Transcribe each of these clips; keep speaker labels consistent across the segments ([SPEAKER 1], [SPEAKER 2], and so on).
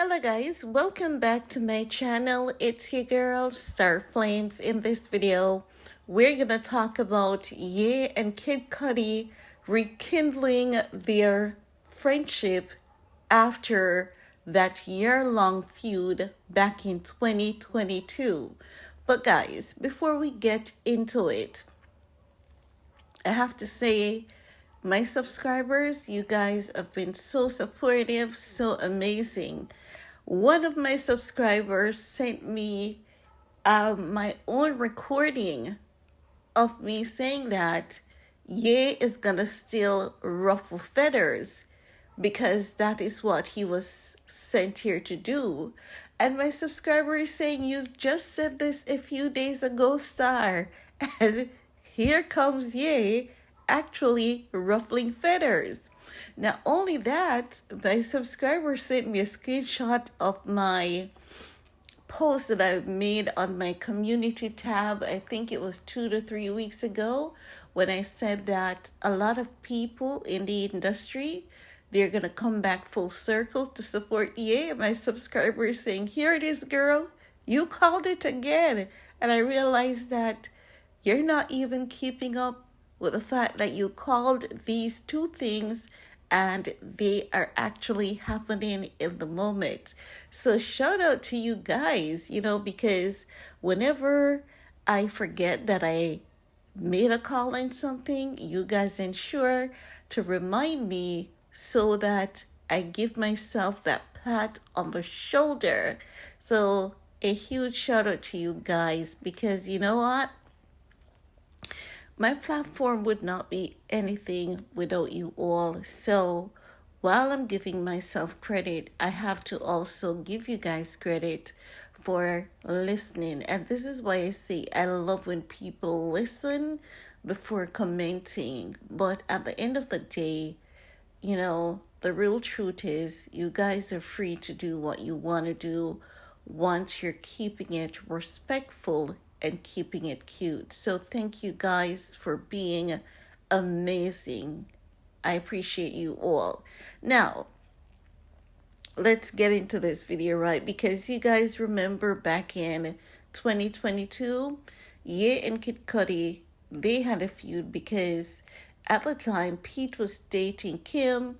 [SPEAKER 1] Hello guys, welcome back to my channel. It's your girl Star Flames. In this video, we're gonna talk about Ye and Kid Cudi rekindling their friendship after that year-long feud back in 2022. But guys, before we get into it, I have to say, my subscribers, you guys have been so supportive, so amazing. One of my subscribers sent me my own recording of me saying that Ye is gonna still ruffle feathers because that is what he was sent here to do. And my subscriber is saying, you just said this a few days ago, Star. And here comes Ye actually ruffling feathers. Not only that, my subscriber sent me a screenshot of my post that I made on my community tab. I think it was 2 to 3 weeks ago when I said that a lot of people in the industry, they're going to come back full circle to support Ye. My subscriber is saying, here it is, girl. You called it again. And I realized that you're not even keeping up with the fact that you called these two things and they are actually happening in the moment. So shout out to you guys, because whenever I forget that I made a call on something, you guys ensure to remind me so that I give myself that pat on the shoulder. So a huge shout out to you guys, because you know what? My platform would not be anything without you all. So while I'm giving myself credit, I have to also give you guys credit for listening. And this is why I say I love when people listen before commenting. But at the end of the day, the real truth is you guys are free to do what you want to do once you're keeping it respectful and keeping it cute. So thank you guys for being amazing. I appreciate you all. Now, let's get into this video, right? Because you guys remember back in 2022, Ye and Kid Cudi, they had a feud because at the time Pete was dating Kim.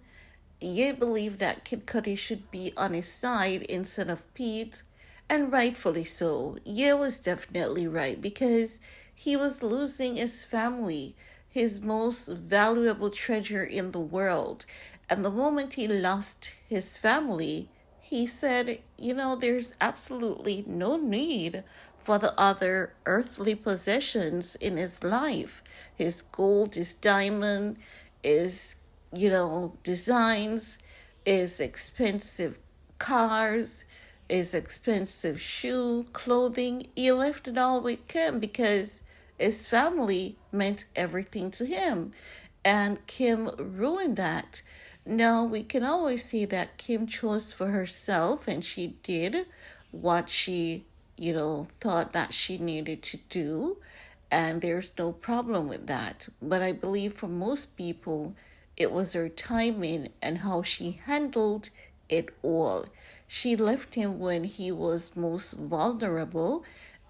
[SPEAKER 1] Ye believed that Kid Cudi should be on his side instead of Pete. And rightfully so. Ye was definitely right because he was losing his family, his most valuable treasure in the world. And the moment he lost his family, he said, there's absolutely no need for the other earthly possessions in his life. His gold, his diamond, his, designs, his expensive cars, his expensive shoe, clothing. He left it all with Kim because his family meant everything to him. And Kim ruined that. Now, we can always say that Kim chose for herself and she did what she, thought that she needed to do. And there's no problem with that. But I believe for most people, it was her timing and how she handled it all. She left him when he was most vulnerable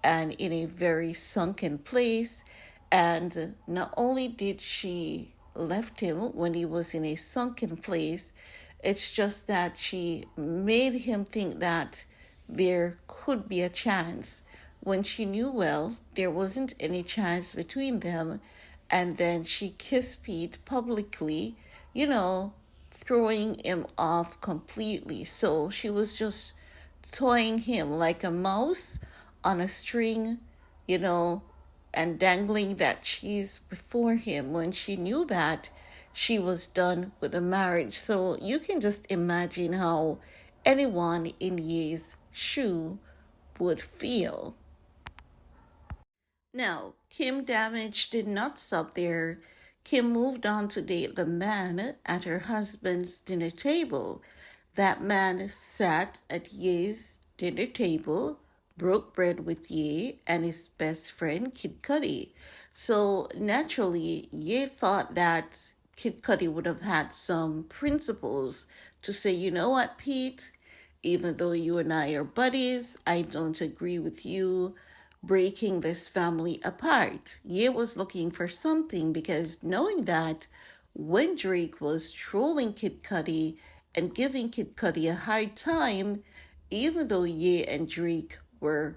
[SPEAKER 1] and in a very sunken place. And not only did she left him when he was in a sunken place, it's just that she made him think that there could be a chance when she knew well there wasn't any chance between them. And then she kissed Pete publicly, throwing him off completely. So she was just toying him like a mouse on a string, and dangling that cheese before him when she knew that she was done with the marriage. So you can just imagine how anyone in Ye's shoe would feel. Now, Kim Damage did not stop there. Kim moved on to date the man at her husband's dinner table. That man sat at Ye's dinner table, broke bread with Ye and his best friend Kid Cudi. So naturally, Ye thought that Kid Cudi would have had some principles to say, you know what, Pete, Even though you and I are buddies, I don't agree with you breaking this family apart. Ye was looking for something because knowing that when Drake was trolling Kid Cudi and giving Kid Cudi a hard time, even though Ye and Drake were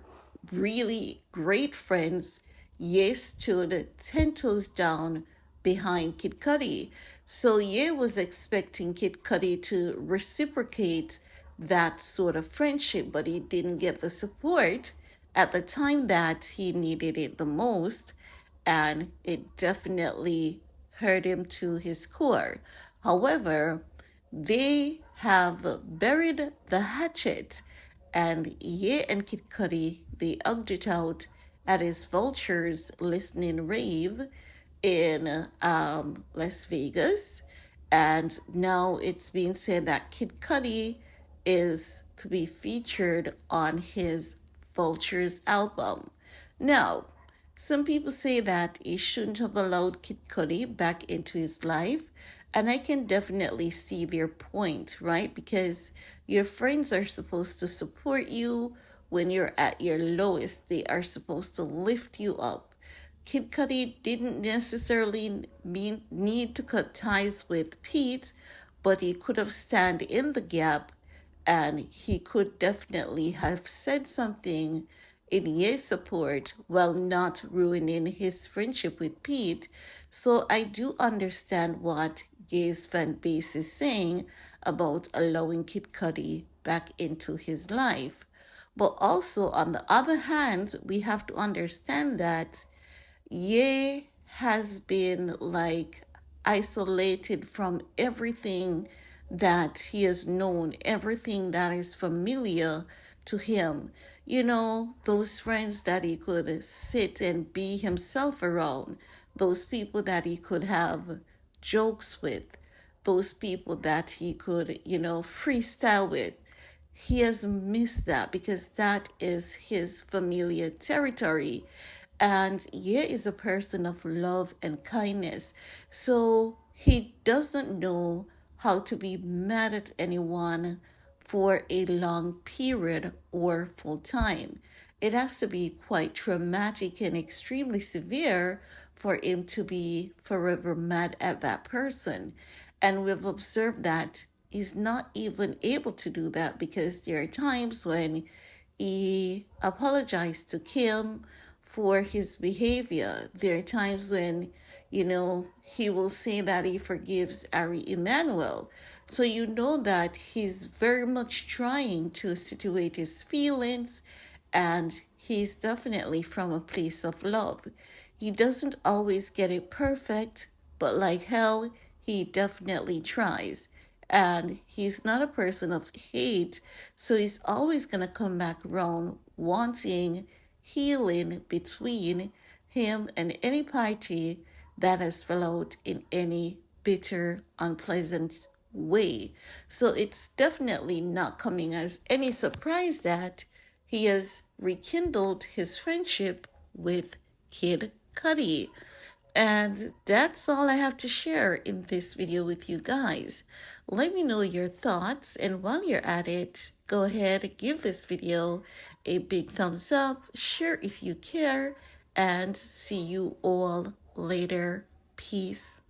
[SPEAKER 1] really great friends, Ye stood 10 toes down behind Kid Cudi. So Ye was expecting Kid Cudi to reciprocate that sort of friendship, but he didn't get the support at the time that he needed it the most, and it definitely hurt him to his core. However, they have buried the hatchet, and Ye and Kid Cudi, they hugged it out at his Vultures listening rave in Las Vegas. And now it's being said that Kid Cudi is to be featured on his Vultures album. Now, some people say that he shouldn't have allowed Kid Cudi back into his life, and I can definitely see their point, right? Because your friends are supposed to support you when you're at your lowest. They are supposed to lift you up. Kid Cudi didn't necessarily need to cut ties with Pete, but he could have stand in the gap, and he could definitely have said something in Ye's support while not ruining his friendship with Pete. So I do understand what Ye's fan base is saying about allowing Kid Cudi back into his life. But also, on the other hand, we have to understand that Ye has been like isolated from everything that he has known, everything that is familiar to him. You know, those friends that he could sit and be himself around, those people that he could have jokes with, those people that he could, freestyle with. He has missed that because that is his familiar territory. And Ye is a person of love and kindness. So he doesn't know how to be mad at anyone for a long period or full time. It has to be quite traumatic and extremely severe for him to be forever mad at that person. And we've observed that he's not even able to do that because there are times when he apologized to Kim for his behavior. There are times when, he will say that he forgives Ari Emanuel. So you know that he's very much trying to situate his feelings, and he's definitely from a place of love. He doesn't always get it perfect, but like hell, he definitely tries. And he's not a person of hate, so he's always going to come back around wanting healing between him and any party that has followed in any bitter, unpleasant way. So it's definitely not coming as any surprise that he has rekindled his friendship with Kid Cudi. And that's all I have to share in this video with you guys. Let me know your thoughts, and while you're at it, go ahead and give this video a big thumbs up, share if you care, and see you all later. Peace.